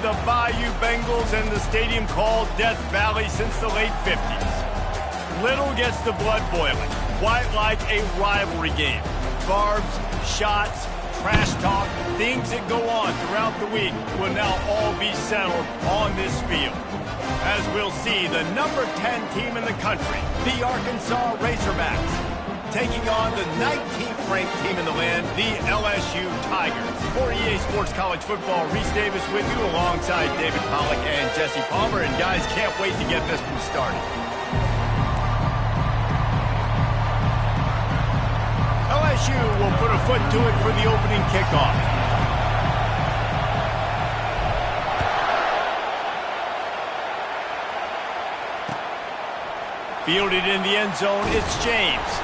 the Bayou Bengals and the stadium called Death Valley since the late 50s. Little gets the blood boiling, quite like a rivalry game. Barbs, shots, trash talk, things that go on throughout the week will now all be settled on this field. As we'll see, the number 10 team in the country, the Arkansas Razorbacks, taking on the 19th ranked team in the land, the LSU Tigers. For EA Sports College Football, Reese Davis with you alongside David Pollack and Jesse Palmer. And guys, can't wait to get this one started. LSU will put a foot to it for the opening kickoff. Fielded in the end zone, it's James.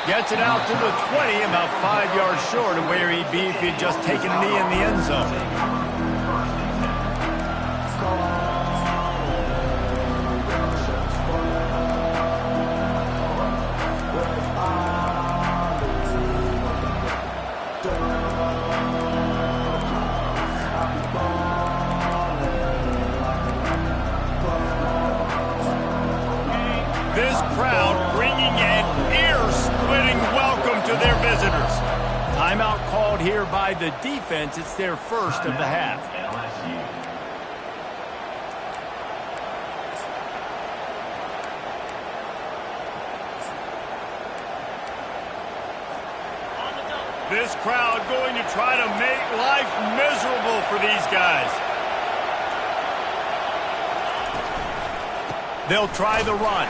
Gets it out to the 20, about 5 yards short of where he'd be if he'd just taken a knee in the end zone. This crowd bringing an ear-splitting welcome to their visitors. Timeout called here by the defense. It's their first of the half. This crowd going to try to make life miserable for these guys. They'll try the run.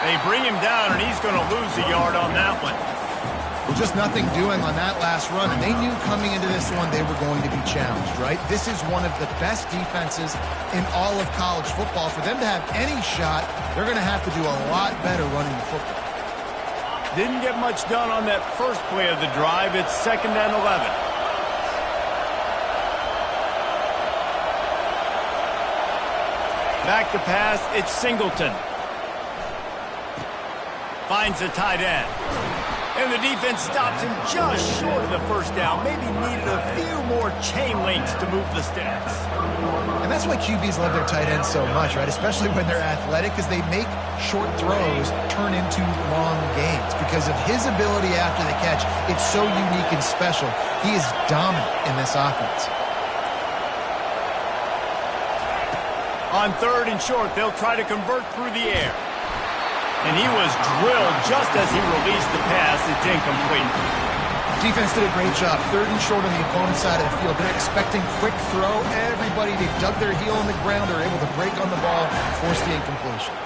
They bring him down, and he's going to lose a yard on that one. Well, just nothing doing on that last run, and they knew coming into this one they were going to be challenged, right? This is one of the best defenses in all of college football. For them to have any shot, they're going to have to do a lot better running the football. Didn't get much done on that first play of the drive. It's 2nd and 11. Back to pass, it's Singleton. Finds a tight end. And the defense stops him just short of the first down. Maybe needed a few more chain links to move the sticks. And that's why QBs love their tight ends so much, right? Especially when they're athletic, because they make short throws turn into long gains. Because of his ability after the catch, it's so unique and special. He is dominant in this offense. On 3rd and short, they'll try to convert through the air. And he was drilled just as he released the pass. It's incomplete. Defense did a great job. 3rd and short on the opponent's side of the field. They're expecting quick throw. Everybody, they dug their heel in the ground. They're able to break on the ball and force the incompletion.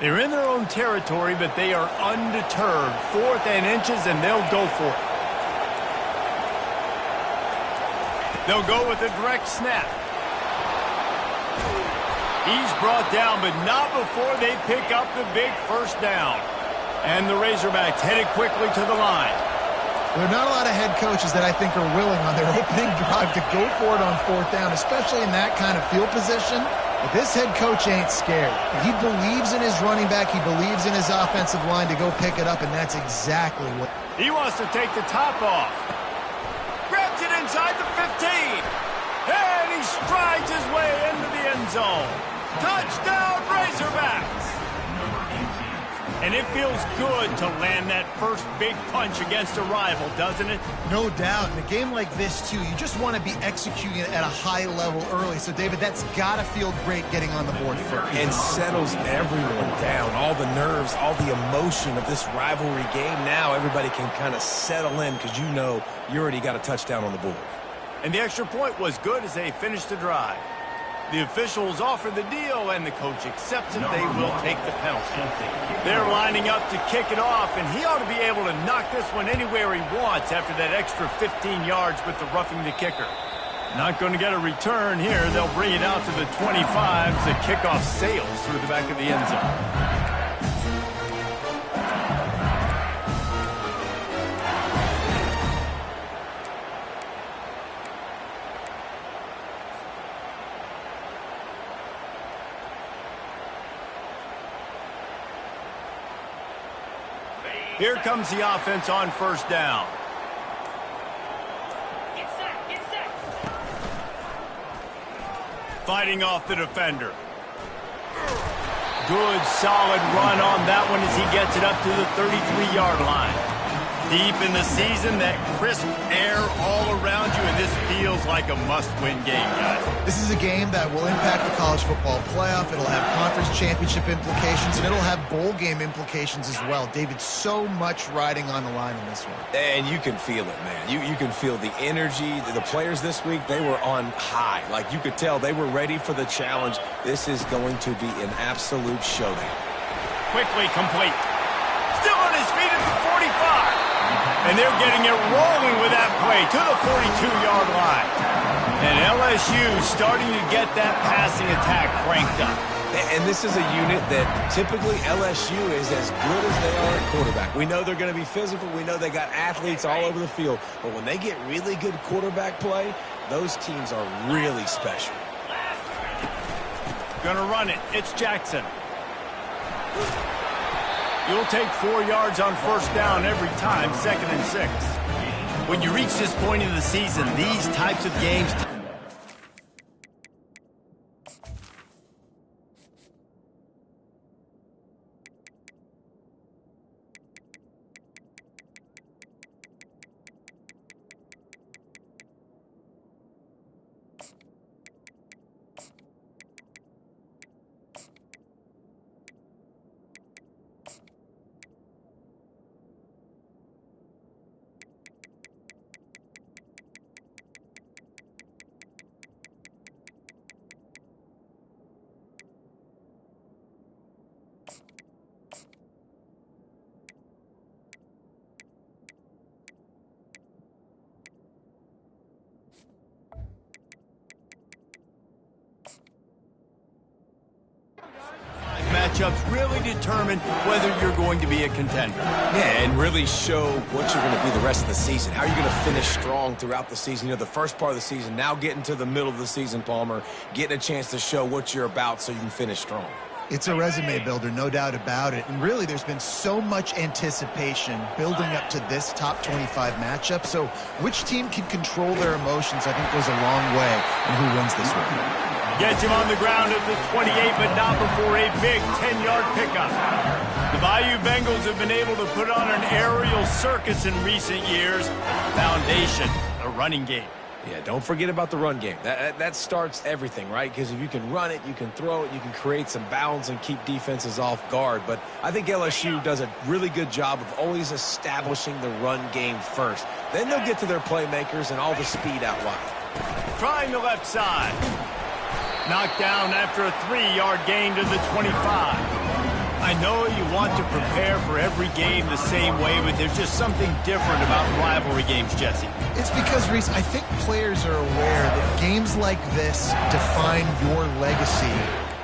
They're in their own territory, but they are undeterred. 4th and inches, and they'll go for it. They'll go with a direct snap. He's brought down, but not before they pick up the big first down. And the Razorbacks headed quickly to the line. There are not a lot of head coaches that I think are willing on their opening drive to go for it on 4th down, especially in that kind of field position. But this head coach ain't scared. He believes in his running back. He believes in his offensive line to go pick it up, and that's exactly what... He wants to take the top off. Grabs it inside the 15. And he strides his way into the end zone. Touchdown, Razorbacks! And it feels good to land that first big punch against a rival, doesn't it? No doubt. In a game like this, too, you just want to be executing it at a high level early. So, David, that's got to feel great getting on the board first. And settles everyone down. All the nerves, all the emotion of this rivalry game. Now everybody can kind of settle in because you know you already got a touchdown on the board. And the extra point was good as they finished the drive. The officials offer the deal, and the coach accepts it. They will take the penalty. They're lining up to kick it off, and he ought to be able to knock this one anywhere he wants after that extra 15 yards with the roughing the kicker. Not going to get a return here. They'll bring it out to the 25 as the kickoff sails through the back of the end zone. Here comes the offense on first down. Fighting off the defender. Good, solid run on that one as he gets it up to the 33-yard line. Deep in the season, that crisp air all around you, and this feels like a must-win game, guys. This is a game that will impact the college football playoff. It'll have conference championship implications, and it'll have bowl game implications as well. David, so much riding on the line in this one. And you can feel it, man. You can feel the energy. The players this week, they were on high. Like, you could tell they were ready for the challenge. This is going to be an absolute showdown. Quickly complete. Still on his feet at the 45. And they're getting it rolling with that play to the 42-yard line. And LSU starting to get that passing attack cranked up. And this is a unit that typically LSU is as good as they are at quarterback. We know they're going to be physical. We know they got athletes all over the field. But when they get really good quarterback play, those teams are really special. Gonna run it. It's Jackson. You'll take 4 yards on first down every time, 2nd and 6. When you reach this point in the season, these types of games... matchups really determine whether you're going to be a contender. Yeah, and really show what you're going to be the rest of the season. How you're going to finish strong throughout the season. You know, the first part of the season, now getting to the middle of the season, Palmer, getting a chance to show what you're about so you can finish strong. It's a resume builder, no doubt about it. And really, there's been so much anticipation building up to this top 25 matchup. So which team can control their emotions, I think, goes a long way in who wins this one. Gets him on the ground at the 28, but not before a big 10-yard pickup. The Bayou Bengals have been able to put on an aerial circus in recent years. Foundation, the running game. Yeah, don't forget about the run game. That starts everything, right? Because if you can run it, you can throw it, you can create some bounds and keep defenses off guard. But I think LSU does a really good job of always establishing the run game first. Then they'll get to their playmakers and all the speed out wide. Trying the left side. Knocked down after a 3-yard gain to the 25. I know you want to prepare for every game the same way, but there's just something different about rivalry games, Jesse. It's because, Reese, I think players are aware that games like this define your legacy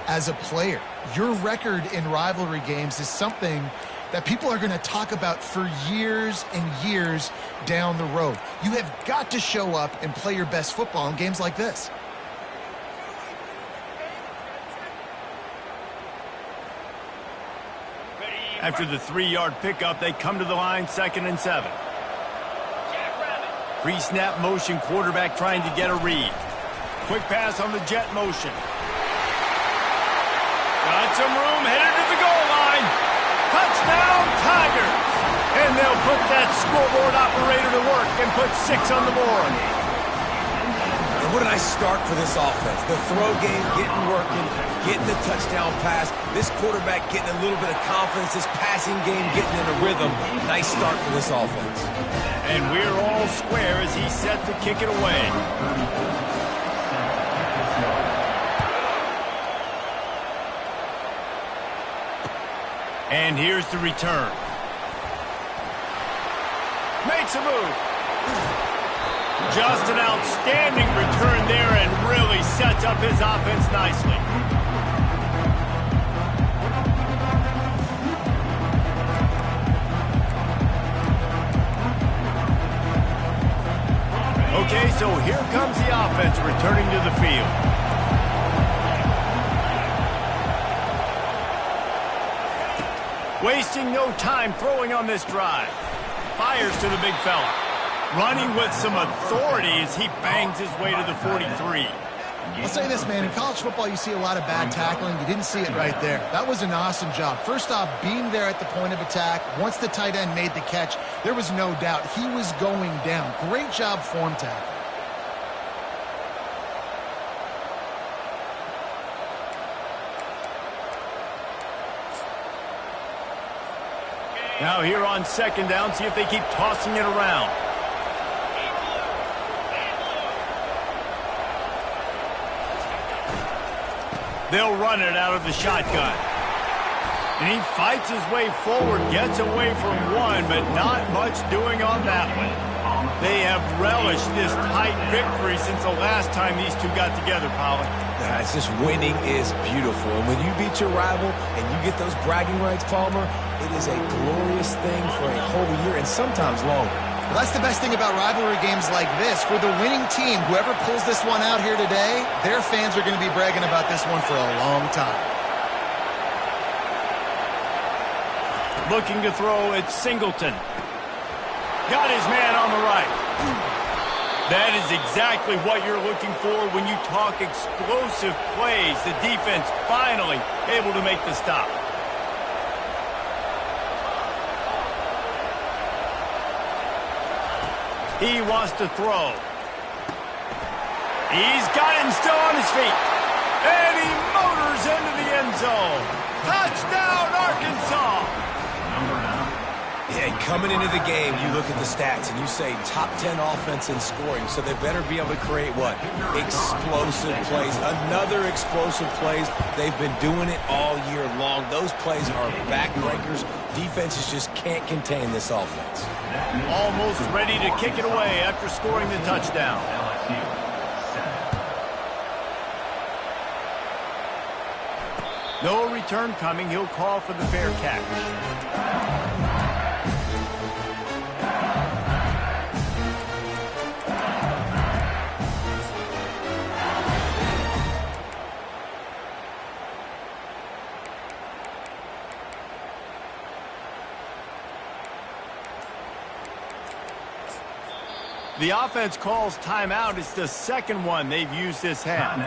as a player. Your record in rivalry games is something that people are going to talk about for years and years down the road. You have got to show up and play your best football in games like this. After the 3-yard pickup, they come to the line, 2nd and 7. Pre-snap motion, quarterback trying to get a read. Quick pass on the jet motion. Got some room, headed to the goal line. Touchdown, Tigers! And they'll put that scoreboard operator to work and put 6 on the board. And what a nice start for this offense. The throw game getting working, getting the touchdown pass. This quarterback getting a little bit of confidence. This passing game getting in a rhythm. Nice start for this offense. And we're all square as he's set to kick it away. And here's the return. Makes a move. Just an outstanding return there and really sets up his offense nicely. Okay, so here comes the offense returning to the field. Wasting no time throwing on this drive. Fires to the big fella. Running with some authority as he bangs his way to the 43. I'll say this, man. In college football, you see a lot of bad tackling. You didn't see it right there. That was an awesome job. First off, being there at the point of attack. Once the tight end made the catch, there was no doubt he was going down. Great job form tackle. Now here on second down, see if they keep tossing it around. They'll run it out of the shotgun. And he fights his way forward, gets away from one, but not much doing on that one. They have relished this tight victory since the last time these two got together, Pollock. Yeah, it's just winning is beautiful. And when you beat your rival and you get those bragging rights, Palmer, it is a glorious thing for a whole year and sometimes longer. Well, that's the best thing about rivalry games like this. For the winning team, whoever pulls this one out here today, their fans are going to be bragging about this one for a long time. Looking to throw, it's Singleton. Got his man on the right. That is exactly what you're looking for when you talk explosive plays. The defense finally able to make the stop. He wants to throw. He's got him still on his feet. And he motors into the end zone. Touchdown, Arkansas! Yeah, coming into the game, you look at the stats and you say top 10 offense in scoring, so they better be able to create what? Explosive plays. Another explosive plays. They've been doing it all year long. Those plays are backbreakers. Defenses just can't contain this offense. Almost ready to kick it away after scoring the touchdown. No return coming. He'll call for the fair catch. The offense calls timeout. It's the second one they've used this half.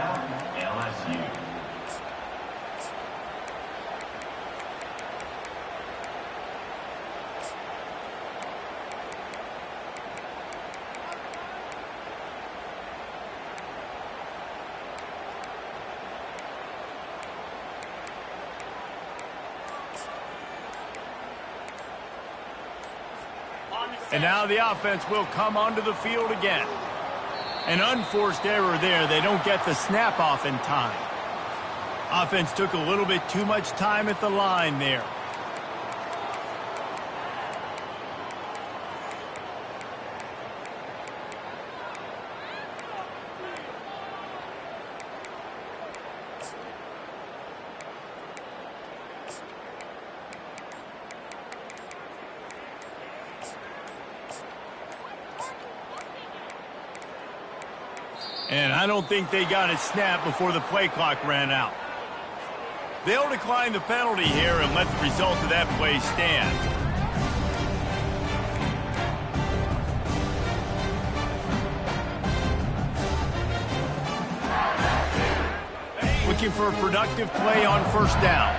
LSU. And now the offense will come onto the field again. An unforced error there. They don't get the snap off in time. Offense took a little bit too much time at the line there. And I don't think they got a snap before the play clock ran out. They'll decline the penalty here and let the result of that play stand. Looking for a productive play on first down.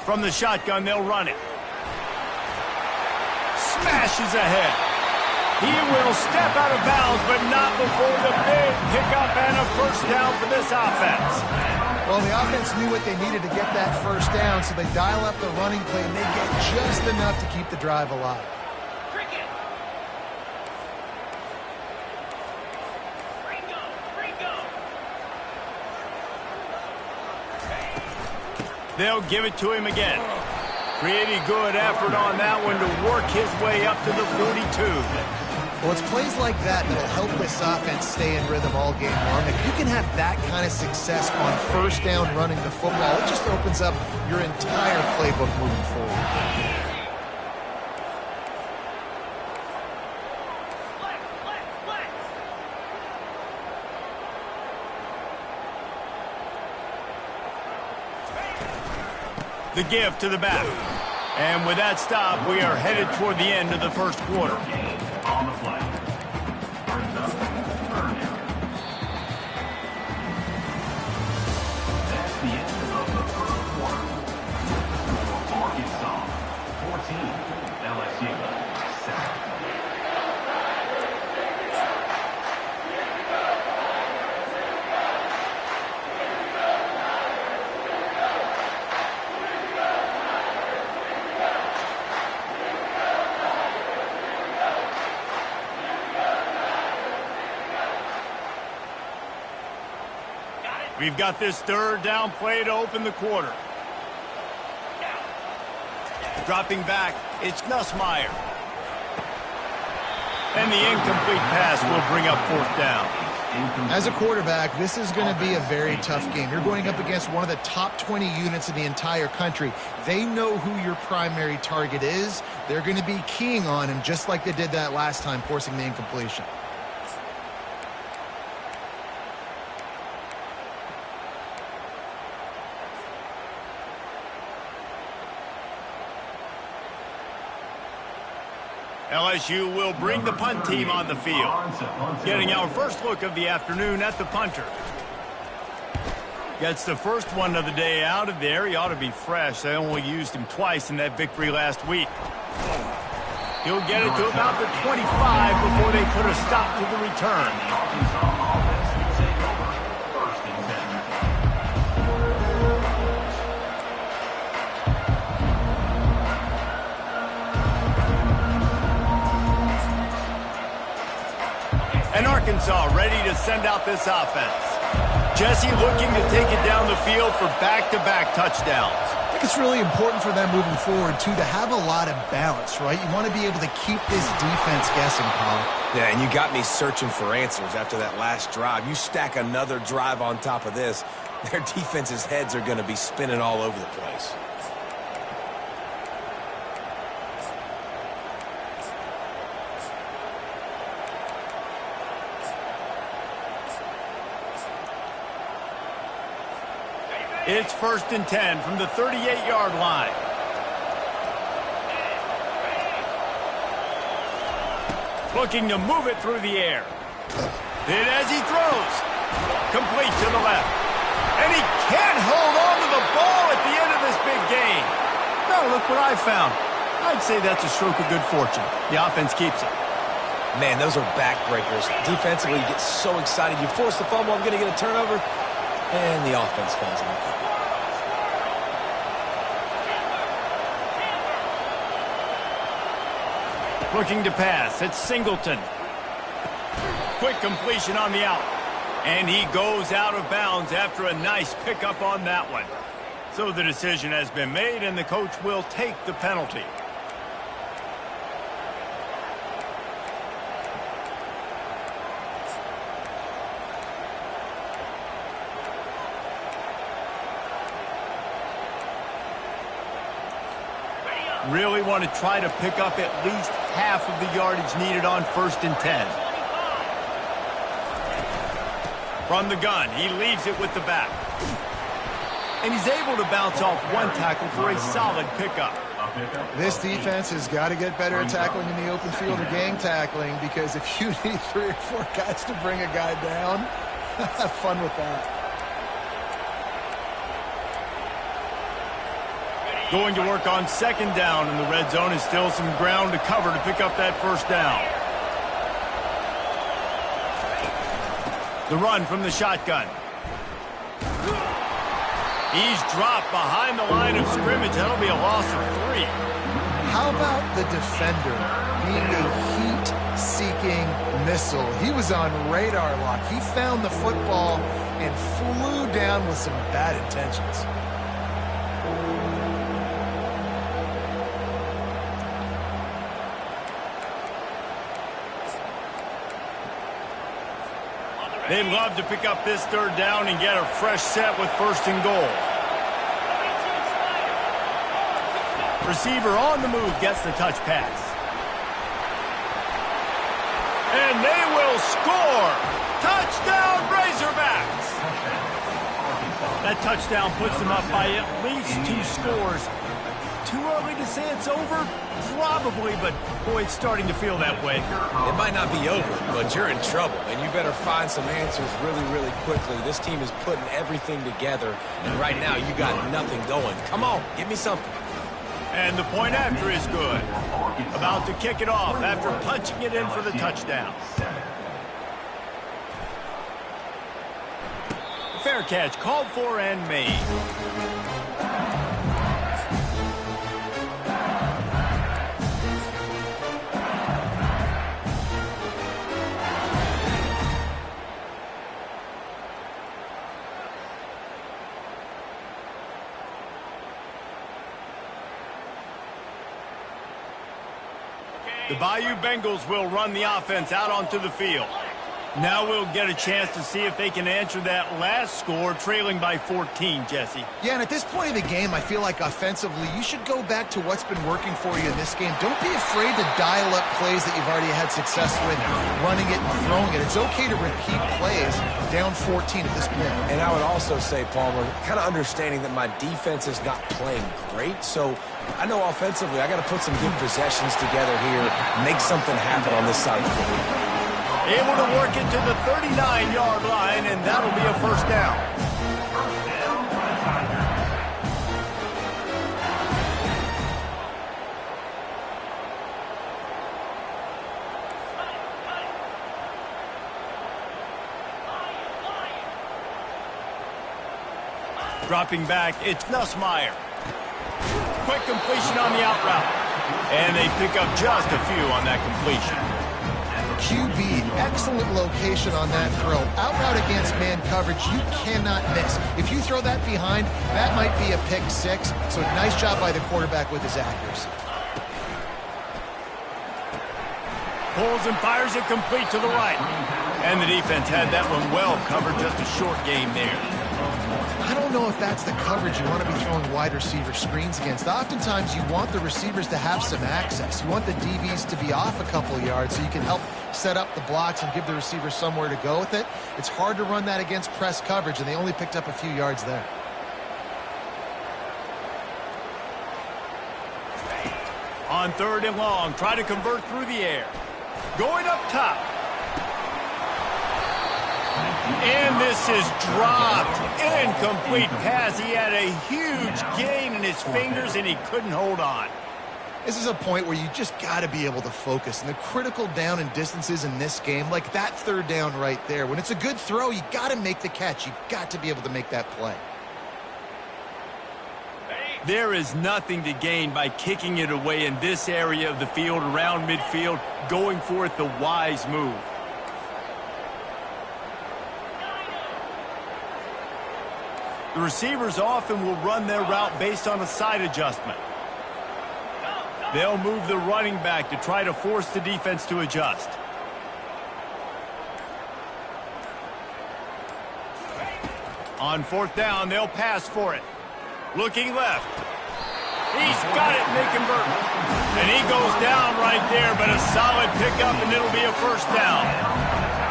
From the shotgun, they'll run it. Smashes ahead. He will step out of bounds, but not before the big pickup and a first down for this offense. Well, the offense knew what they needed to get that first down, so they dial up the running play, and they get just enough to keep the drive alive. They'll give it to him again. Pretty good effort on that one to work his way up to the 42. Well, it's plays like that that'll help this offense stay in rhythm all game long. If you can have that kind of success on first down running the football, it just opens up your entire playbook moving forward. The give to the back. And with that stop, we are headed toward the end of the first quarter. On the play. Turns up. Third down. That's the end of the first quarter. Arkansas 14, LSU 7. We've got this third down play to open the quarter. Dropping back, it's Nussmeier. And the incomplete pass will bring up fourth down. As a quarterback, this is going to be a very tough game. You're going up against one of the top 20 units in the entire country. They know who your primary target is. They're going to be keying on him just like they did that last time, forcing the incompletion. LSU will bring the punt team on the field. Getting our first look of the afternoon at the punter. Gets the first one of the day out of there. He ought to be fresh. They only used him twice in that victory last week. He'll get it to about the 25 before they put a stop to the return. And Arkansas ready to send out this offense. Jesse looking to take it down the field for back-to-back touchdowns. I think it's really important for them moving forward, too, to have a lot of balance, right? You want to be able to keep this defense guessing, Paul. Yeah, and you got me searching for answers after that last drive. You stack another drive on top of this, their defense's heads are going to be spinning all over the place. It's 1st and 10 from the 38-yard line. Looking to move it through the air. Did as he throws. Complete to the left. And he can't hold on to the ball at the end of this big game. Now look what I found. I'd say that's a stroke of good fortune. The offense keeps it. Man, those are backbreakers. Defensively, you get so excited. You force the fumble, I'm going to get a turnover. And the offense falls on the field. Looking to pass. It's Singleton. Quick completion on the out. And he goes out of bounds after a nice pickup on that one. So the decision has been made, and the coach will take the penalty. Really want to try to pick up at least half of the yardage needed on 1st and 10. From the gun, he leaves it with the back. And he's able to bounce off one tackle for a solid pickup. This defense has got to get better at tackling in the open field or gang tackling, because if you need 3 or 4 guys to bring a guy down, have fun with that. Going to work on second down in the red zone. Is still some ground to cover to pick up that first down. The run from the shotgun. He's dropped behind the line of scrimmage. That'll be a loss of 3. How about the defender being a heat-seeking missile? He was on radar lock. He found the football and flew down with some bad intentions. They'd love to pick up this third down and get a fresh set with first and goal. Receiver on the move gets the touch pass. And they will score! Touchdown, Razorbacks! That touchdown puts them up by at least 2 scores. Too early to say it's over? Probably, but boy, it's starting to feel that way. It might not be over, but you're in trouble, and you better find some answers really, really quickly. This team is putting everything together, and right now you got nothing going. Come on, give me something. And the point after is good. About to kick it off after punching it in for the touchdown. Fair catch called for and made. The Bayou Bengals will run the offense out onto the field. Now we'll get a chance to see if they can answer that last score, trailing by 14, Jesse. Yeah, and at this point in the game, I feel like offensively, you should go back to what's been working for you in this game. Don't be afraid to dial up plays that you've already had success with, running it and throwing it. It's okay to repeat plays down 14 at this point. And I would also say, Palmer, kind of understanding that my defense is not playing great, so I know offensively I got to put some good possessions together here, make something happen on this side of the field. Able to work it to the 39-yard line, and that'll be a first down. Dropping back, it's Nussmeier. Quick completion on the out route. And they pick up just a few on that completion. QB, excellent location on that throw. Out route against man coverage, you cannot miss. If you throw that behind, that might be a pick 6. So nice job by the quarterback with his accuracy. Pulls and fires it complete to the right. And the defense had that one well covered, just a short game there. I don't know if that's the coverage you want to be throwing wide receiver screens against. Oftentimes, you want the receivers to have some access. You want the DBs to be off a couple of yards so you can help set up the blocks and give the receivers somewhere to go with it. It's hard to run that against press coverage, and they only picked up a few yards there. On third and long, try to convert through the air. Going up top. And this is dropped. Incomplete pass. He had a huge gain in his fingers, and he couldn't hold on. This is a point where you just got to be able to focus. And the critical down and distances in this game, like that third down right there, when it's a good throw, you got to make the catch. You got to be able to make that play. There is nothing to gain by kicking it away in this area of the field, around midfield, going for it the wise move. The receivers often will run their route based on a side adjustment. They'll move the running back to try to force the defense to adjust. On fourth down, they'll pass for it. Looking left. He's got it, and they convert. And he goes down right there, but a solid pickup, and it'll be a first down.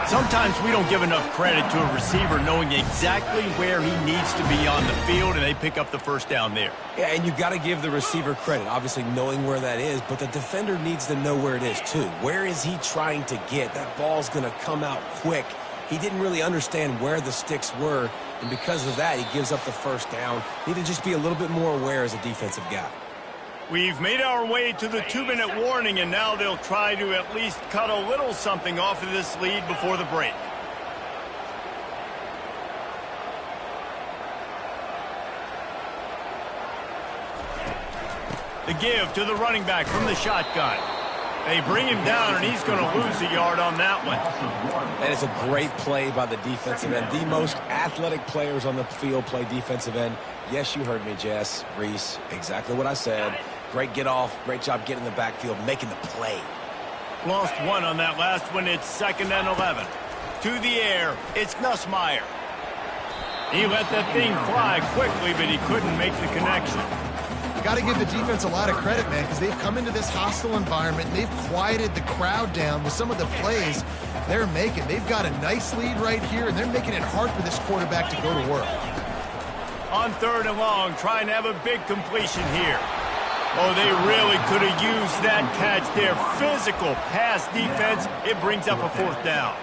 Sometimes we don't give enough credit to a receiver knowing exactly where he needs to be on the field, and they pick up the first down there. Yeah, and you got to give the receiver credit, obviously knowing where that is, but the defender needs to know where it is too. Where is he trying to get? That ball's going to come out quick. He didn't really understand where the sticks were, and because of that, he gives up the first down. Need to just be a little bit more aware as a defensive guy. We've made our way to the 2-minute warning, and now they'll try to at least cut a little something off of this lead before the break. The give to the running back from the shotgun. They bring him down, and he's going to lose a yard on that one. That is a great play by the defensive end. The most athletic players on the field play defensive end. Yes, you heard me, Jess, Reese. Exactly what I said. Great get off. Great job getting in the backfield, making the play. Lost one on that last one. It's 2nd and 11. To the air, it's Nussmeier. He let that thing fly quickly, but he couldn't make the connection. Got to give the defense a lot of credit, man, because they've come into this hostile environment, and they've quieted the crowd down with some of the plays they're making. They've got a nice lead right here, and they're making it hard for this quarterback to go to work. On 3rd and long, trying to have a big completion here. Oh, they really could have used that catch there. Physical pass defense. It brings up a 4th down.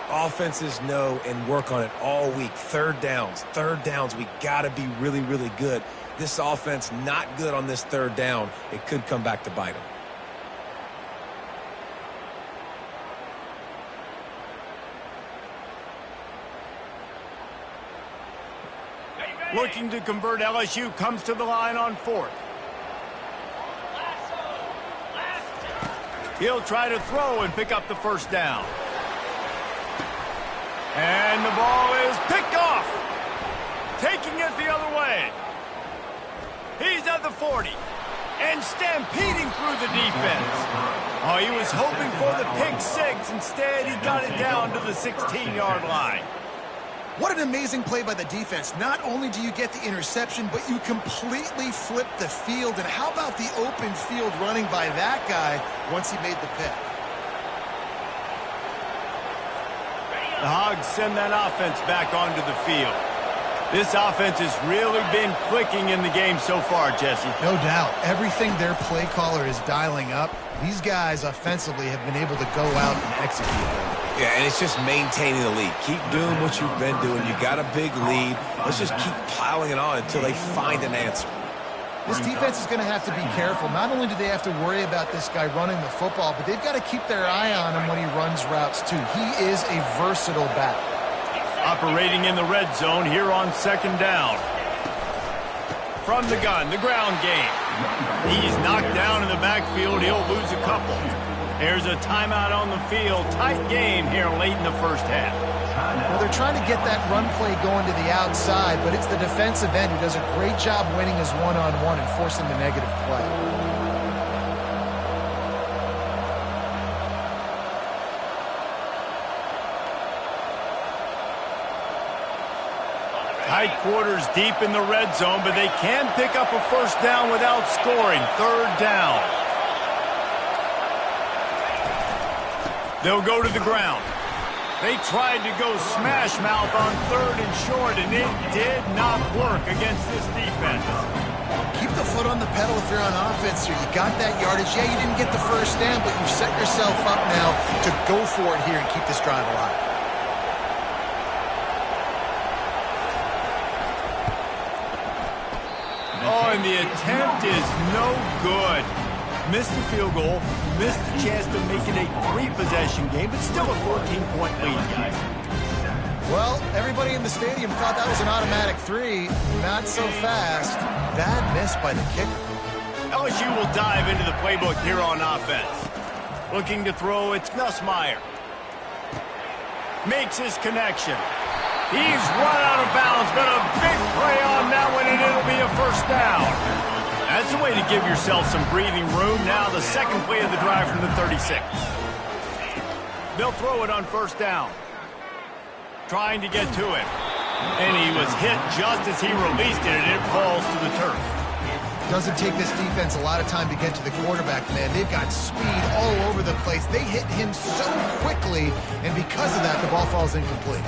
Offenses know and work on it all week. Third downs. We got to be really, really good. This offense not good on this 3rd down. It could come back to bite them. Looking to convert, LSU comes to the line on 4th. He'll try to throw and pick up the 1st down. And the ball is picked off. Taking it the other way. He's at the 40. And stampeding through the defense. Oh, he was hoping for the pick 6. Instead, he got it down to the 16-yard line. What an amazing play by the defense. Not only do you get the interception, but you completely flip the field. And how about the open field running by that guy once he made the pick? The Hogs send that offense back onto the field. This offense has really been clicking in the game so far, Jesse. No doubt. Everything their play caller is dialing up, these guys offensively have been able to go out and execute. Yeah, and it's just maintaining the lead. Keep doing what you've been doing. You got a big lead. Let's just keep piling it on until they find an answer. This defense is going to have to be careful. Not only do they have to worry about this guy running the football, but they've got to keep their eye on him when he runs routes, too. He is a versatile back. Operating in the red zone here on 2nd down. From the gun, the ground game. He's knocked down in the backfield. He'll lose a couple. There's a timeout on the field. Tight game here late in the 1st half. Well, they're trying to get that run play going to the outside, but it's the defensive end who does a great job winning his one-on-one and forcing the negative play. Tight quarters deep in the red zone, but they can pick up a 1st down without scoring. 3rd down. They'll go to the ground. They tried to go smash mouth on 3rd and short, and it did not work against this defense. Keep the foot on the pedal if you're on offense here. You got that yardage. Yeah, you didn't get the 1st down, but you've set yourself up now to go for it here and keep this drive alive. Oh, and the attempt is no good. Missed the field goal, missed the chance to make it a 3-possession game, but still a 14-point lead, guys. Well, everybody in the stadium thought that was an automatic 3. Not so fast. Bad miss by the kicker. LSU will dive into the playbook here on offense. Looking to throw, it's Nussmeier. Makes his connection. He's run out of bounds, but a big play on that one, and it'll be a 1st down. That's a way to give yourself some breathing room. Now the 2nd play of the drive from the 36. They'll throw it on 1st down. Trying to get to him. And he was hit just as he released it, and it falls to the turf. Doesn't take this defense a lot of time to get to the quarterback, man. They've got speed all over the place. They hit him so quickly, and because of that, the ball falls incomplete.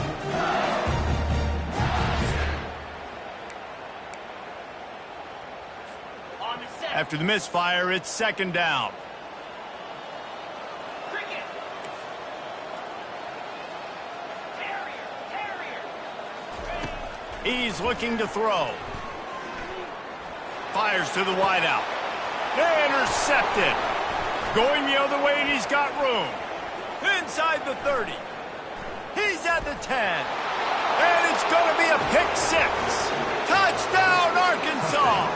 After the misfire, it's 2nd down. He's looking to throw. Fires to the wideout. Intercepted. Going the other way, and he's got room. Inside the 30. He's at the 10. And it's going to be a pick six. Touchdown, Arkansas.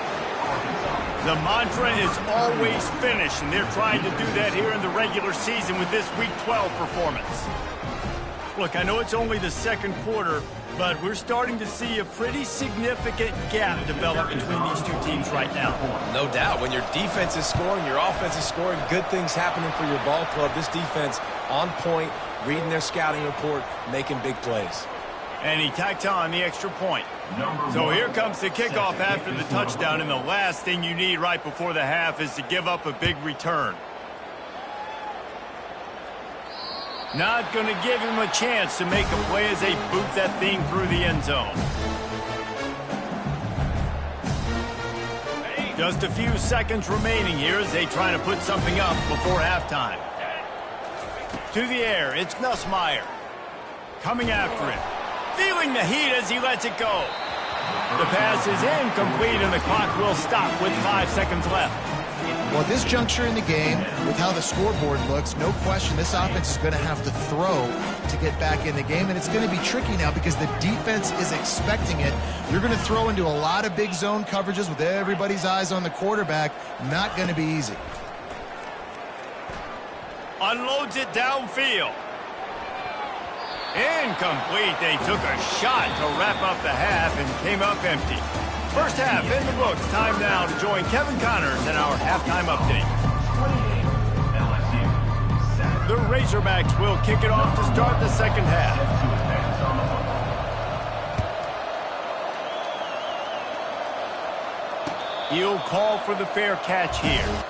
The mantra is always finish, and they're trying to do that here in the regular season with this Week 12 performance. Look, I know it's only the second quarter, but we're starting to see a pretty significant gap develop between these two teams right now. No doubt. When your defense is scoring, your offense is scoring, good things happening for your ball club. This defense on point, reading their scouting report, making big plays. And he tacked on the extra point. So here comes the kickoff after the touchdown, and the last thing you need right before the half is to give up a big return. Not going to give him a chance to make a play as they boot that thing through the end zone. Just a few seconds remaining here as they try to put something up before halftime. To the air, it's Nussmeier. Coming after it. Feeling the heat as he lets it go. The pass is incomplete, and the clock will stop with 5 seconds left. Well, at this juncture in the game, with how the scoreboard looks, no question this offense is going to have to throw to get back in the game, and it's going to be tricky now because the defense is expecting it. You're going to throw into a lot of big zone coverages with everybody's eyes on the quarterback. Not going to be easy. Unloads it downfield. Incomplete. They took a shot to wrap up the half and came up empty. First half in the books. Time now to join Kevin Connors in our halftime update. The Razorbacks will kick it off to start the second half. He'll call for the fair catch here.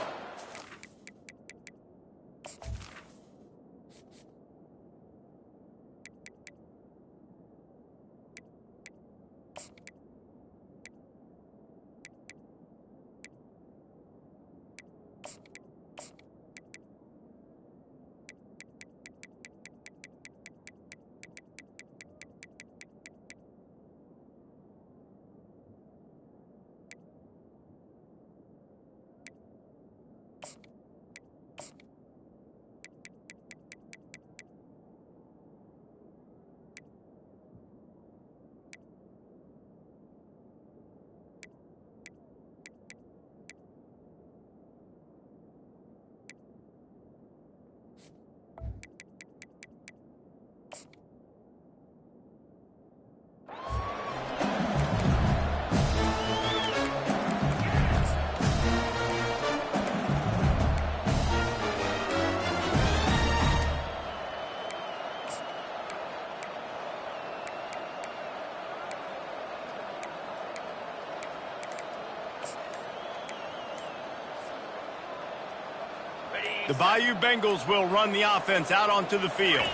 The Bayou Bengals will run the offense out onto the field.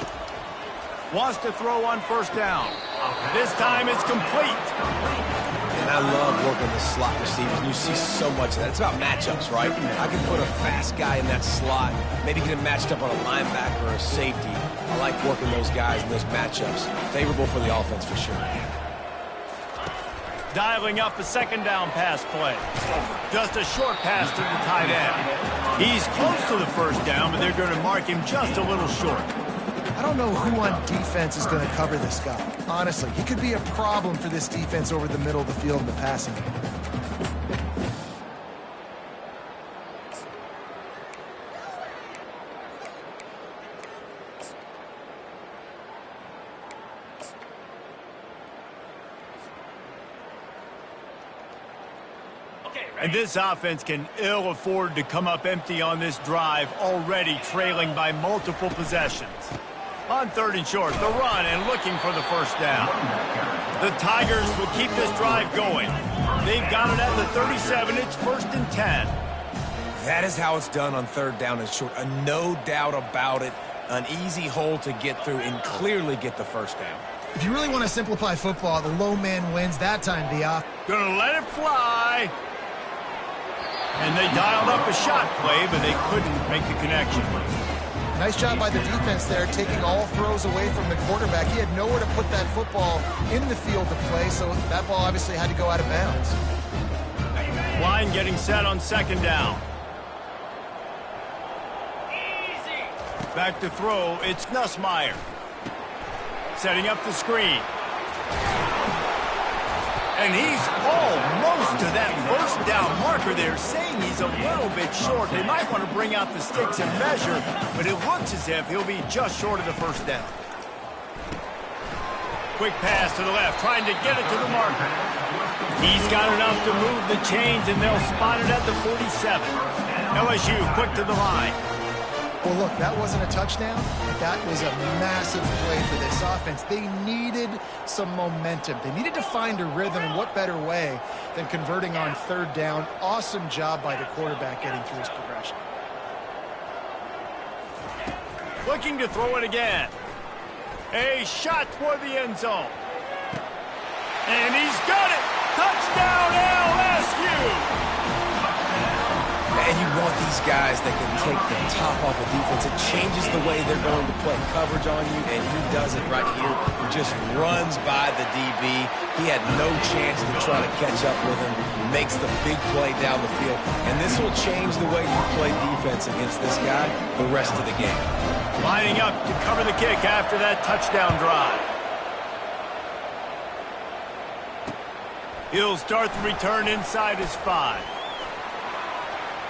Wants to throw on first down. This time it's complete. And I love working the slot receivers. And you see so much of that. It's about matchups, right? I can put a fast guy in that slot, maybe get him matched up on a linebacker or a safety. I like working those guys in those matchups. Favorable for the offense for sure. Dialing up a second down pass play. Just a short pass to the tight end. He's close to the first down, but they're going to mark him just a little short. I don't know who on defense is going to cover this guy. Honestly, he could be a problem for this defense over the middle of the field in the passing game. And this offense can ill afford to come up empty on this drive, already trailing by multiple possessions. On third and short, the run and looking for the first down. The Tigers will keep this drive going. They've got it at the 37. It's 1st and 10. That is how it's done on third down and short. No doubt about it. An easy hole to get through and clearly get the first down. If you really want to simplify football, the low man wins. That time, Diop. Gonna let it fly. And they dialed up a shot play, but they couldn't make the connection. Nice job by the defense there, taking all throws away from the quarterback. He had nowhere to put that football in the field to play, so that ball obviously had to go out of bounds. Line getting set on second down. Back to throw, it's Nussmeier. Setting up the screen. And he's almost to that first down marker there, saying he's a little bit short. They might want to bring out the sticks and measure, but it looks as if he'll be just short of the first down. Quick pass to the left, trying to get it to the marker. He's got enough to move the chains, and they'll spot it at the 47. LSU quick to the line. Well, look, that wasn't a touchdown, but that was a massive play for this offense. They needed some momentum. They needed to find a rhythm, and what better way than converting on third down. Awesome job by the quarterback getting through his progression. Looking to throw it again. A shot toward the end zone. And he's got it! Touchdown LSU! And you want these guys that can take the top off of defense. It changes the way they're going to play coverage on you, and he does it right here. He just runs by the DB. He had no chance to try to catch up with him. Makes the big play down the field. And this will change the way you play defense against this guy the rest of the game. Lining up to cover the kick after that touchdown drive. He'll start the return inside his 5.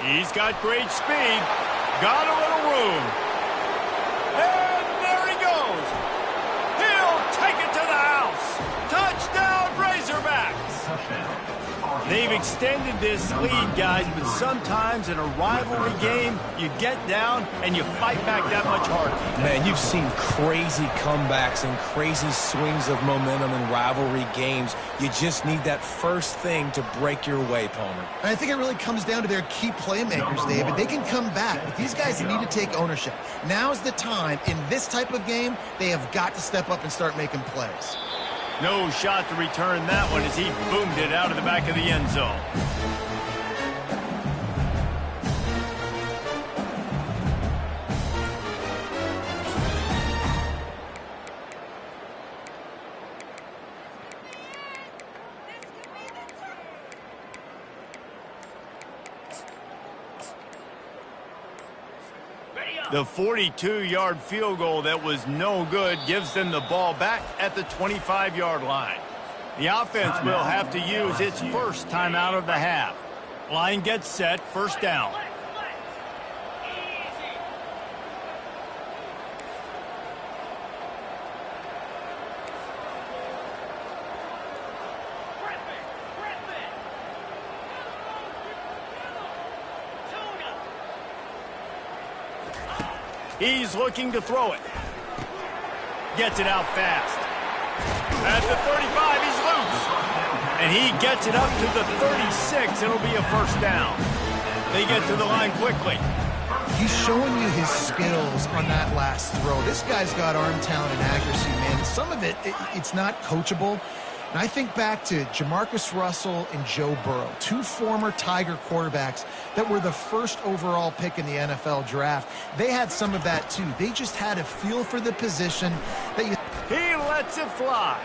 He's got great speed, got a little room. And there he goes. He'll take it to the house. Touchdown, Razorbacks. They've extended this lead, guys, but sometimes in a rivalry game, you get down and you fight back that much harder. Man, you've seen crazy comebacks and crazy swings of momentum in rivalry games. You just need that first thing to break your way, Palmer. And I think it really comes down to their key playmakers, David. They can come back, but these guys need to take ownership. Now's the time. In this type of game, they have got to step up and start making plays. No shot to return that one as he boomed it out of the back of the end zone. The 42-yard field goal that was no good gives them the ball back at the 25-yard line. The offense will have to use its first timeout of the half. Line gets set, first down. He's looking to throw it. Gets it out fast. At the 35, he's loose. And he gets it up to the 36. It'll be a first down. They get to the line quickly. He's showing you his skills on that last throw. This guy's got arm talent and accuracy, man. Some of it's not coachable. And I think back to Jamarcus Russell and Joe Burrow, two former Tiger quarterbacks that were the first overall pick in the NFL draft. They had some of that too. They just had a feel for the position that you... He lets it fly.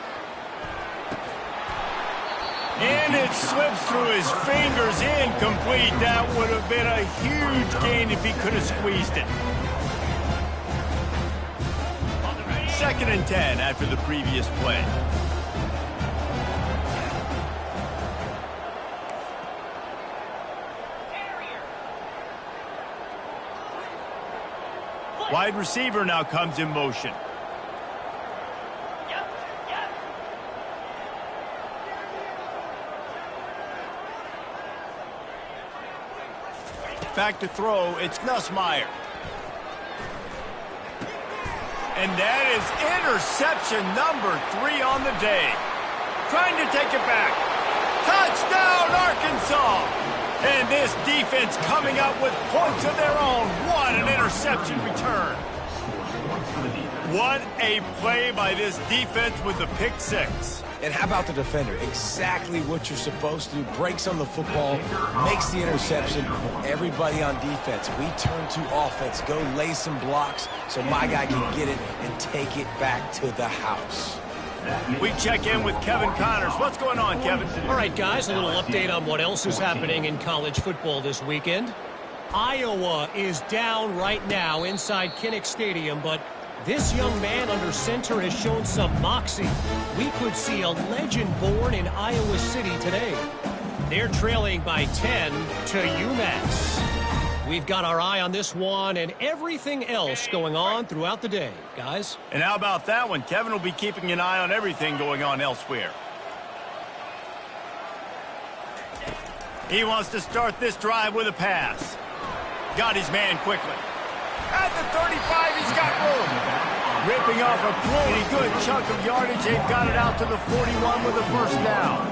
And it slips through his fingers, incomplete. That would have been a huge gain if he could have squeezed it. 2nd and 10 after the previous play. Wide receiver now comes in motion. Back to throw, it's Nussmeier. And that is interception number 3 on the day. Trying to take it back. Touchdown, Arkansas! And this defense coming up with points of their own. What an interception return. What a play by this defense with the pick six. And how about the defender? Exactly what you're supposed to do. Breaks on the football, makes the interception. Everybody on defense, we turn to offense. Go lay some blocks so my guy can get it and take it back to the house. We check in with Kevin Connors. What's going on, Kevin? All right, guys, a little update on what else is happening in college football this weekend. Iowa is down right now inside Kinnick Stadium, but this young man under center has shown some moxie. We could see a legend born in Iowa City today. They're trailing by 10 to UMass. We've got our eye on this one and everything else going on throughout the day, guys. And how about that one? Kevin will be keeping an eye on everything going on elsewhere. He wants to start this drive with a pass. Got his man quickly. At the 35, he's got room. Ripping off a pretty good chunk of yardage. They've got it out to the 41 with a first down.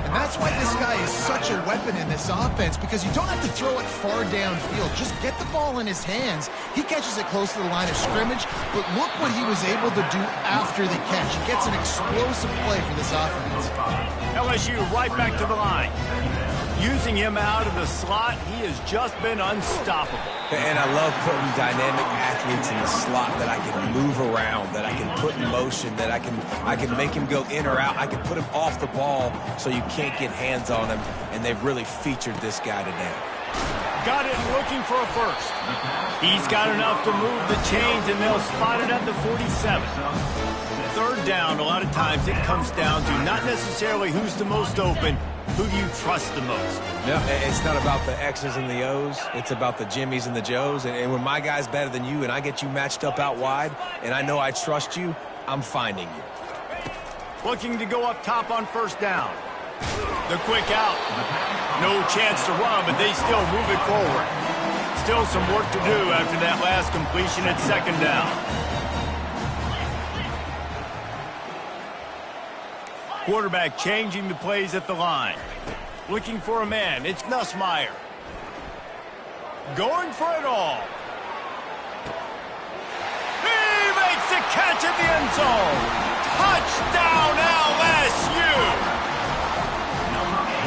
And that's why this guy is such a weapon in this offense, because you don't have to throw it far downfield. Just get the ball in his hands. He catches it close to the line of scrimmage, but look what he was able to do after the catch. He gets an explosive play for this offense. LSU right back to the line. Using him out of the slot, he has just been unstoppable. And I love putting dynamic athletes in the slot that I can move around, that I can put in motion, that I can make him go in or out. I can put him off the ball so you can't get hands on him, and they've really featured this guy today. Got it looking for a first. He's got enough to move the chains, and they'll spot it at the 47. Third down, a lot of times it comes down to not necessarily who's the most open, who do you trust the most? Yeah, it's not about the X's and the O's. It's about the Jimmies and the Joes. And when my guy's better than you and I get you matched up out wide and I know I trust you, I'm finding you. Looking to go up top on first down. The quick out. No chance to run, but they still move it forward. Still some work to do after that last completion at second down. Quarterback changing the plays at the line. Looking for a man. It's Nussmeier. Going for it all. He makes the catch in the end zone. Touchdown LSU.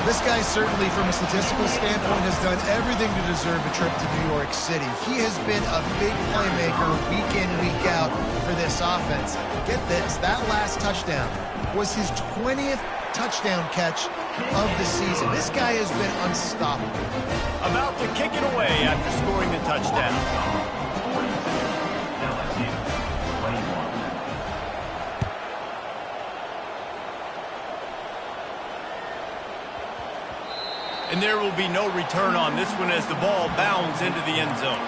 This guy certainly, from a statistical standpoint, has done everything to deserve a trip to New York City. He has been a big playmaker week in, week out for this offense. Get this, that last touchdown was his 20th touchdown catch of the season. This guy has been unstoppable. About to kick it away after scoring the touchdown. LSU 21. And there will be no return on this one as the ball bounds into the end zone.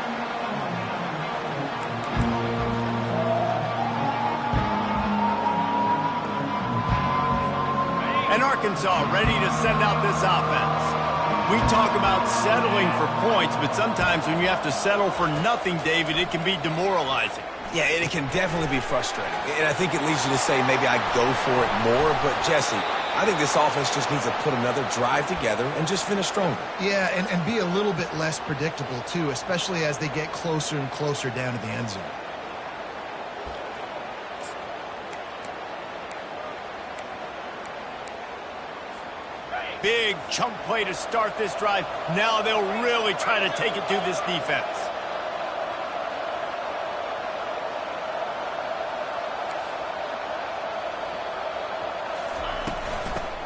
And Arkansas ready to send out this offense. We talk about settling for points, but sometimes when you have to settle for nothing, David, it can be demoralizing. Yeah, and it can definitely be frustrating. And I think it leads you to say maybe I go for it more. But, Jesse, I think this offense just needs to put another drive together and just finish stronger. Yeah, and be a little bit less predictable, too, especially as they get closer and closer down to the end zone. Big chunk play to start this drive. Now they'll really try to take it to this defense.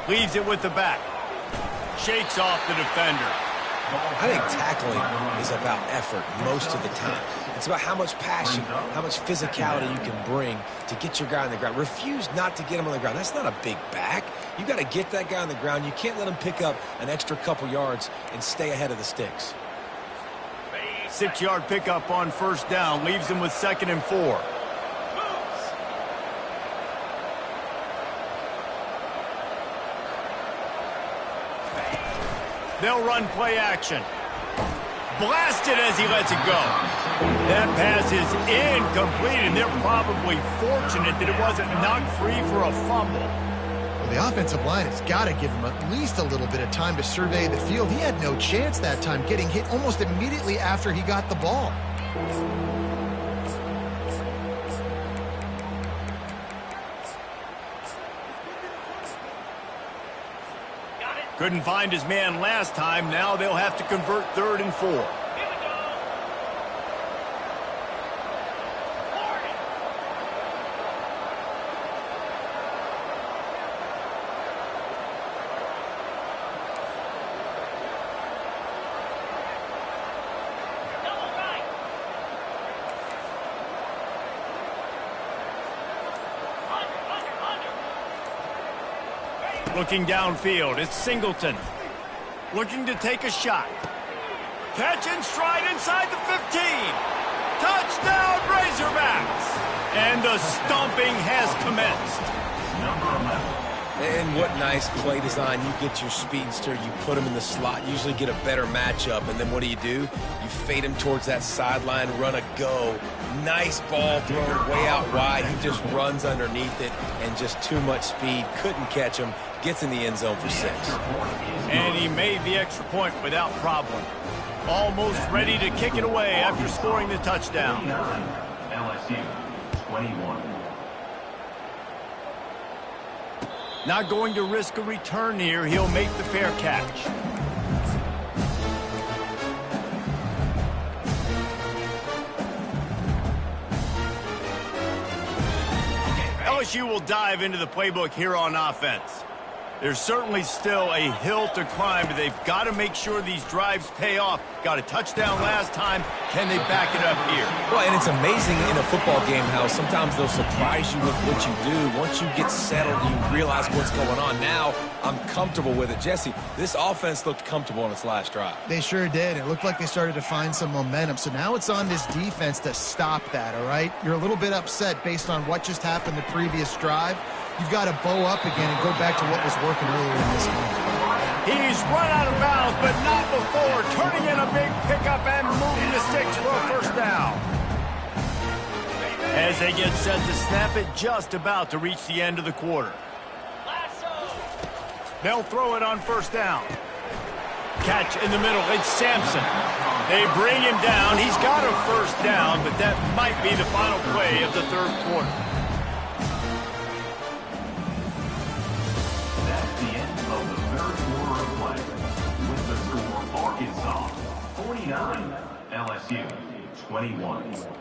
Leaves it with the back. Shakes off the defender. I think tackling is about effort most of the time. It's about how much passion, how much physicality you can bring to get your guy on the ground. Refuse not to get him on the ground. That's not a big back. You got to get that guy on the ground. You can't let him pick up an extra couple yards and stay ahead of the sticks. 6-yard pickup on first down. Leaves him with 2nd and 4. They'll run play action. Blasted as he lets it go. That pass is incomplete, and they're probably fortunate that it wasn't knocked free for a fumble. Well, the offensive line has got to give him at least a little bit of time to survey the field. He had no chance that time, getting hit almost immediately after he got the ball. Couldn't find his man last time. Now they'll have to convert 3rd and 4. Looking downfield, it's Singleton. Looking to take a shot. Catch and stride inside the 15. Touchdown, Razorbacks! And the stomping has commenced. And what nice play design. You get your speedster, you put him in the slot, usually get a better matchup, and then what do? You fade him towards that sideline, run a go. Nice ball thrown way out wide. He just runs underneath it, and just too much speed. Couldn't catch him. Gets in the end zone for 6. And he made the extra point without problem. Almost ready to kick it away after scoring the touchdown. LSU 21. Not going to risk a return here. He'll make the fair catch. LSU will dive into the playbook here on offense. There's certainly still a hill to climb, but they've got to make sure these drives pay off. Got a touchdown last time. Can they back it up here? Well, and it's amazing in a football game how sometimes they'll surprise you with what you do. Once you get settled, you realize what's going on. Now, I'm comfortable with it. Jesse, this offense looked comfortable on its last drive. They sure did. It looked like they started to find some momentum. So now it's on this defense to stop that, all right? You're a little bit upset based on what just happened the previous drive. You've got to bow up again and go back to what was working earlier in this game. He's run out of bounds, but not before. Turning in a big pickup and moving the sticks for a first down. As they get set to snap it, just about to reach the end of the quarter. They'll throw it on first down. Catch in the middle. It's Sampson. They bring him down. He's got a first down, but that might be the final play of the third quarter. That's the end of the third quarter of play. With the score, Arkansas 49, LSU 21.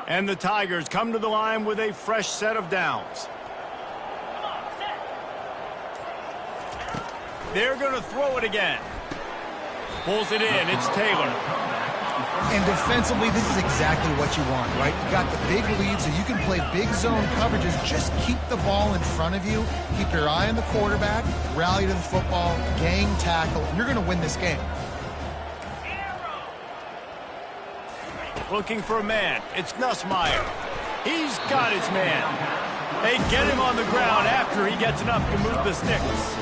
And the Tigers come to the line with a fresh set of downs. They're going to throw it again. Pulls it in. It's Taylor. And defensively, this is exactly what you want, right? You got the big lead, so you can play big zone coverages. Just keep the ball in front of you. Keep your eye on the quarterback. Rally to the football. Gang tackle. And you're going to win this game. Looking for a man. It's Nussmeier. He's got his man. They get him on the ground after he gets enough to move the sticks.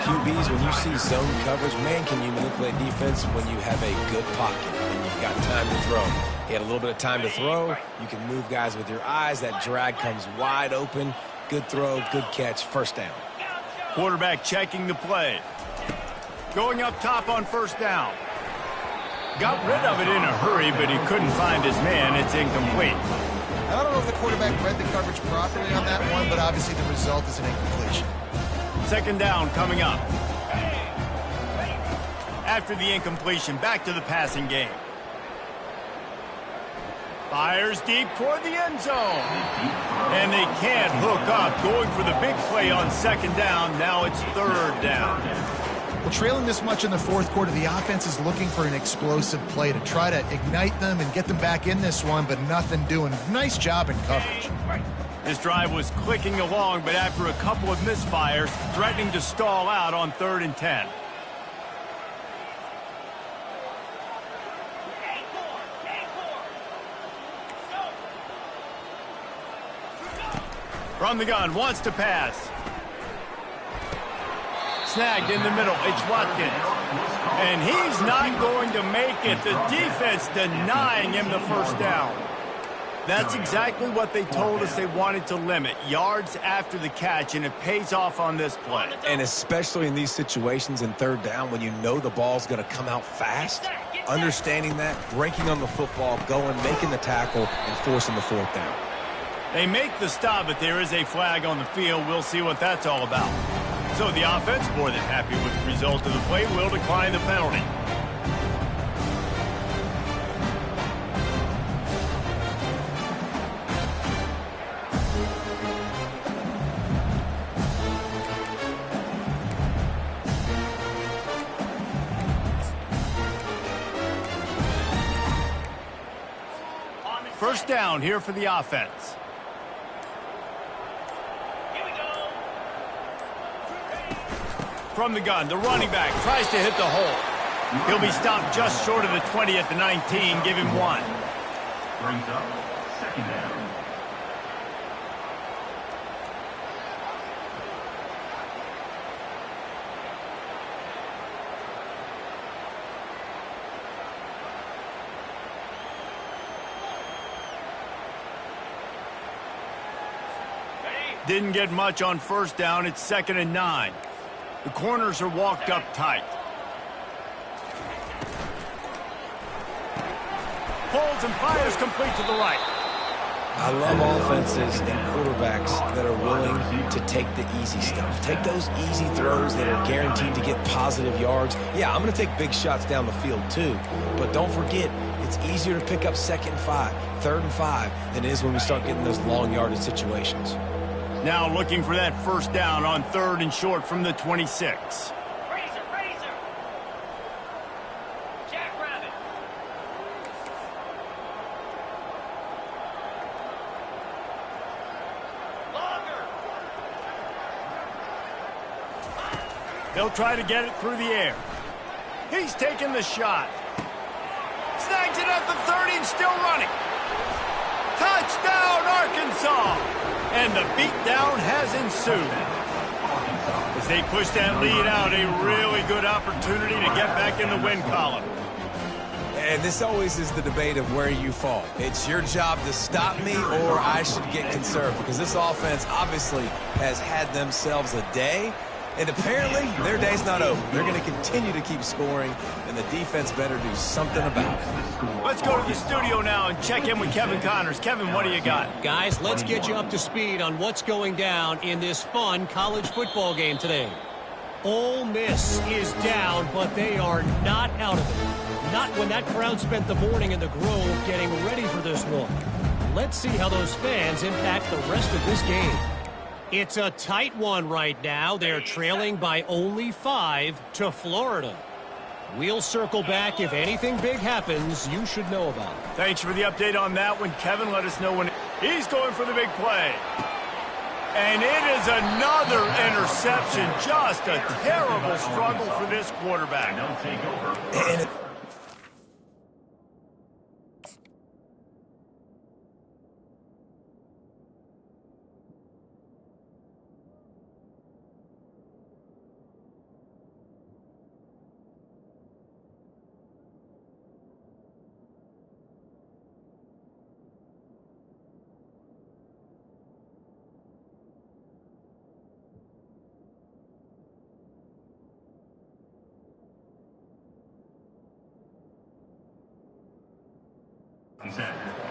QBs, when you see zone coverage, man, can you manipulate defense when you have a good pocket and you've got time to throw. He had a little bit of time to throw. You can move guys with your eyes. That drag comes wide open. Good throw, good catch, first down. Quarterback checking the play. Going up top on first down. Got rid of it in a hurry, but he couldn't find his man. It's incomplete. I don't know if the quarterback read the coverage properly on that one, but obviously the result is an incompletion. Second down coming up. After the incompletion, back to the passing game. Fires deep toward the end zone. And they can't hook up. Going for the big play on second down. Now it's third down. Well, trailing this much in the fourth quarter, the offense is looking for an explosive play to try to ignite them and get them back in this one, but nothing doing. Nice job in coverage. This drive was clicking along, but after a couple of misfires, threatening to stall out on 3rd and 10. From the gun, wants to pass. Snagged in the middle, it's Watkins. And he's not going to make it. The defense denying him the first down. That's exactly what they told us they wanted to limit. Yards after the catch, and it pays off on this play. And especially in these situations in third down when you know the ball's going to come out fast, understanding that, breaking on the football, going, making the tackle, and forcing the fourth down. They make the stop, but there is a flag on the field. We'll see what that's all about. So the offense, more than happy with the result of the play, will decline the penalty. First down here for the offense. From the gun, the running back tries to hit the hole. He'll be stopped just short of the 20 at the 19. Give him 1. Brings up second down. Didn't get much on first down. It's 2nd and 9. The corners are walked up tight. Holds and fires complete to the right. I love offenses and quarterbacks that are willing to take the easy stuff. Take those easy throws that are guaranteed to get positive yards. Yeah, I'm going to take big shots down the field too. But don't forget, it's easier to pick up 2nd and 5, 3rd and 5 than it is when we start getting those long yardage situations. Now looking for that first down on 3rd and short from the 26. Razor. Jackrabbit. Longer. They'll try to get it through the air. He's taking the shot. Snags it at the 30 and still running. Touchdown, Arkansas! And the beatdown has ensued. As they push that lead out, a really good opportunity to get back in the win column. And this always is the debate of where you fall. It's your job to stop me or I should get conserved, because this offense obviously has had themselves a day, and apparently their day's not over. They're going to continue to keep scoring, and the defense better do something about it. Let's go to the studio now and check in with Kevin Connors. Kevin, what do you got? Guys, let's get you up to speed on what's going down in this fun college football game today. Ole Miss is down, but they are not out of it. Not when that crowd spent the morning in the Grove getting ready for this one. Let's see how those fans impact the rest of this game. It's a tight one right now. They're trailing by only 5 to Florida. We'll circle back if anything big happens you should know about. Thanks for the update on that one, Kevin. Let us know when he's going for the big play. And it is another interception. Just a terrible struggle for this quarterback. They'll take over.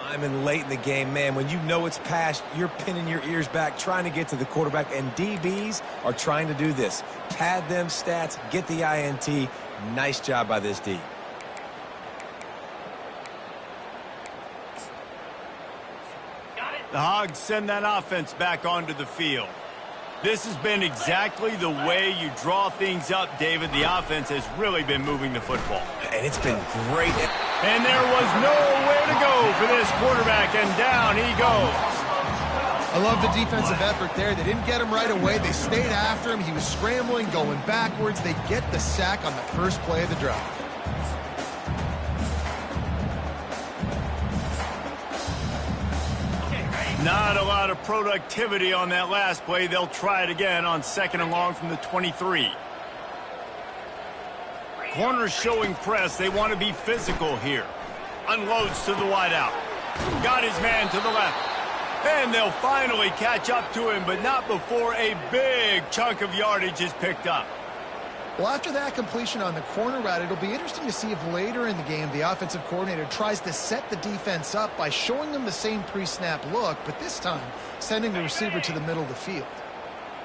I'm in late in the game, man. When you know it's past, you're pinning your ears back, trying to get to the quarterback, and DBs are trying to do this. Pad them stats, get the INT. Nice job by this D. The Hogs send that offense back onto the field. This has been exactly the way you draw things up, David. The offense has really been moving the football. And it's been great. And there was nowhere to go for this quarterback, and down he goes. I love the defensive effort there. They didn't get him right away. They stayed after him. He was scrambling, going backwards. They get the sack on the first play of the drive. Not a lot of productivity on that last play. They'll try it again on 2nd and long from the 23. Corners showing press. They want to be physical here. Unloads to the wideout. Got his man to the left. And they'll finally catch up to him, but not before a big chunk of yardage is picked up. Well, after that completion on the corner route, it'll be interesting to see if later in the game the offensive coordinator tries to set the defense up by showing them the same pre-snap look, but this time sending the receiver to the middle of the field.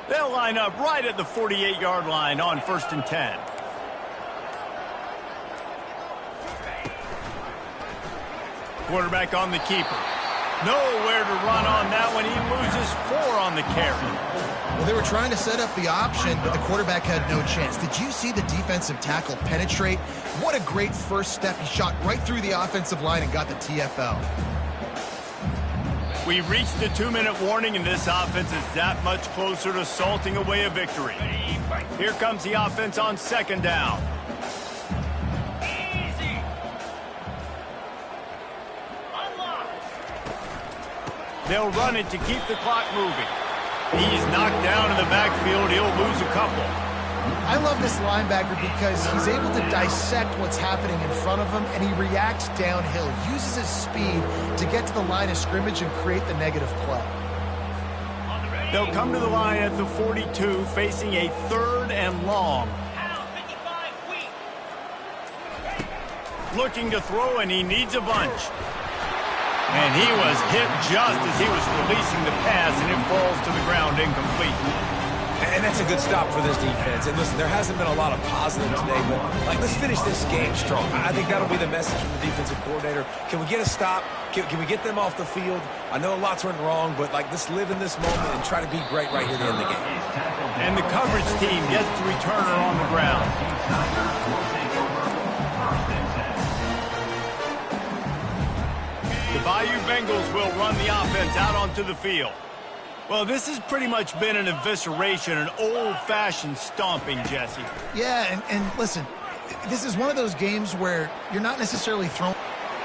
They'll line up right at the 48-yard line on 1st and 10. Quarterback on the keeper. Nowhere to run on that one. He loses 4 on the carry. Well, they were trying to set up the option, but the quarterback had no chance. Did you see the defensive tackle penetrate? What a great first step. He shot right through the offensive line and got the TFL. We reached the 2-minute warning, and this offense is that much closer to salting away a victory. Here comes the offense on 2nd down. Easy. Unlocked. They'll run it to keep the clock moving. He's knocked down in the backfield. He'll lose a couple. I love this linebacker because he's able to dissect what's happening in front of him, and he reacts downhill, uses his speed to get to the line of scrimmage and create the negative play. They'll come to the line at the 42, facing a 3rd and long. Pound 55 weak. Looking to throw, and he needs a bunch. And he was hit just as he was releasing the pass, and it falls to the ground incomplete. And that's a good stop for this defense. And listen, there hasn't been a lot of positive today, but let's finish this game strong. I think that'll be the message from the defensive coordinator. Can we get a stop? Can we get them off the field? I know a lot's went wrong, but let's live in this moment and try to be great right here at the end of the game. And the coverage team gets the returner on the ground. The Bayou Bengals will run the offense out onto the field. Well, this has pretty much been an evisceration, an old-fashioned stomping, Jesse. Yeah, and listen, this is one of those games where you're not necessarily throwing.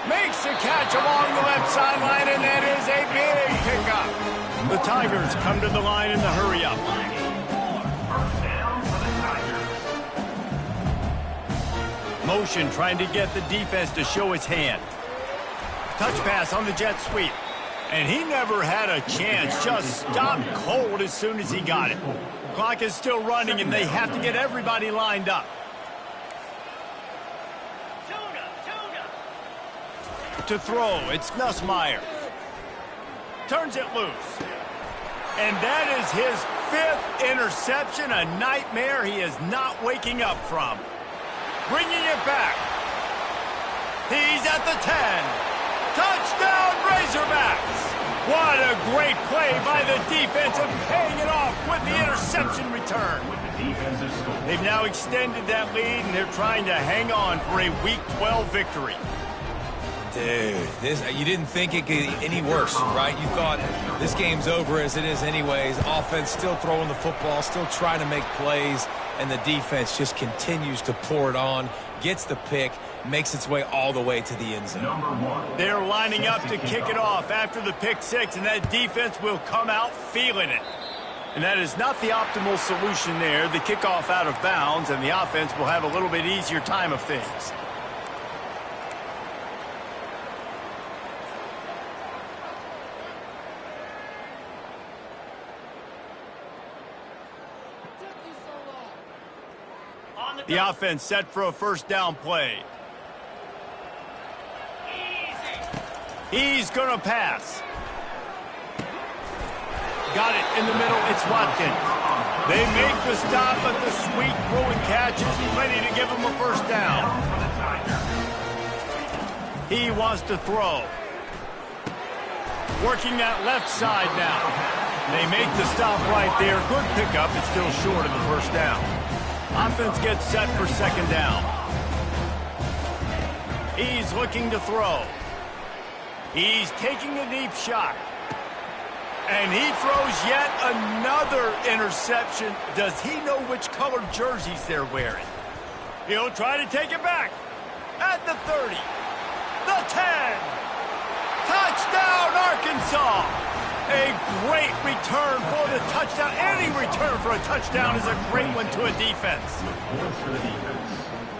Makes a catch along the left sideline, and that is a big pickup. The Tigers come to the line in the hurry-up. First down for the Tigers. Motion trying to get the defense to show its hand. Touch pass on the jet sweep. And he never had a chance, just stopped cold as soon as he got it. Clock is still running, and they have to get everybody lined up. To throw, it's Nussmeier. Turns it loose. And that is his 5th interception, a nightmare he is not waking up from. Bringing it back. He's at the 10. Touchdown, Razorbacks! What a great play by the defense and paying it off with the interception return. They've now extended that lead, and they're trying to hang on for a Week 12 victory. Dude, you didn't think it could get any worse, right? You thought this game's over as it is anyways. Offense still throwing the football, still trying to make plays, and the defense just continues to pour it on, gets the pick, makes its way all the way to the end zone. They're lining up to kick it off after the pick 6, and that defense will come out feeling it. And that is not the optimal solution there. The kickoff out of bounds, and the offense will have a little bit easier time of things. The offense set for a first down play. He's going to pass. Got it in the middle. It's Watkins. They make the stop, but the sweet throwing catch is plenty to give him a first down. He wants to throw. Working that left side now. They make the stop right there. Good pickup. It's still short of the first down. Offense gets set for second down. He's looking to throw. He's taking a deep shot. And he throws yet another interception. Does he know which colored jerseys they're wearing? He'll try to take it back. At the 30. The 10. Touchdown, Arkansas. A great return for the touchdown. Any return for a touchdown is a great one to a defense.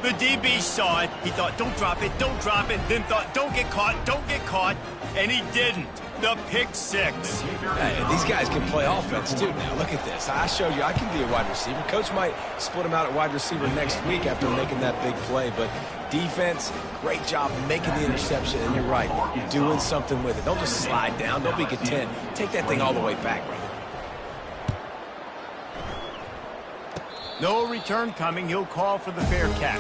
The DB saw it. He thought, don't drop it, then thought, don't get caught, and he didn't. The pick six. Hey, these guys can play offense, too, now. Look at this. I showed you I can be a wide receiver. Coach might split them out at wide receiver next week after making that big play, but defense, great job making the interception, and you're right, doing something with it. Don't just slide down. Don't be content. Take that thing all the way back, brother. No return coming. He'll call for the fair catch.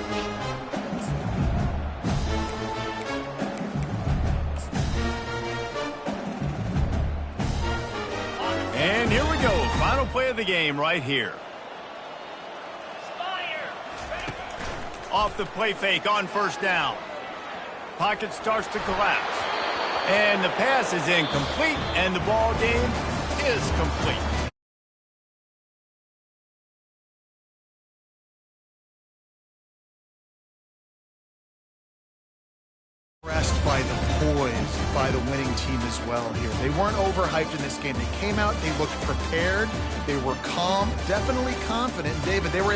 And here we go. Final play of the game right here. Off the play fake on first down. Pocket starts to collapse. And the pass is incomplete, and the ball game is complete. Impressed by the poise by the winning team as well here. They weren't overhyped in this game. They came out, they looked prepared, they were calm, definitely confident. David, they were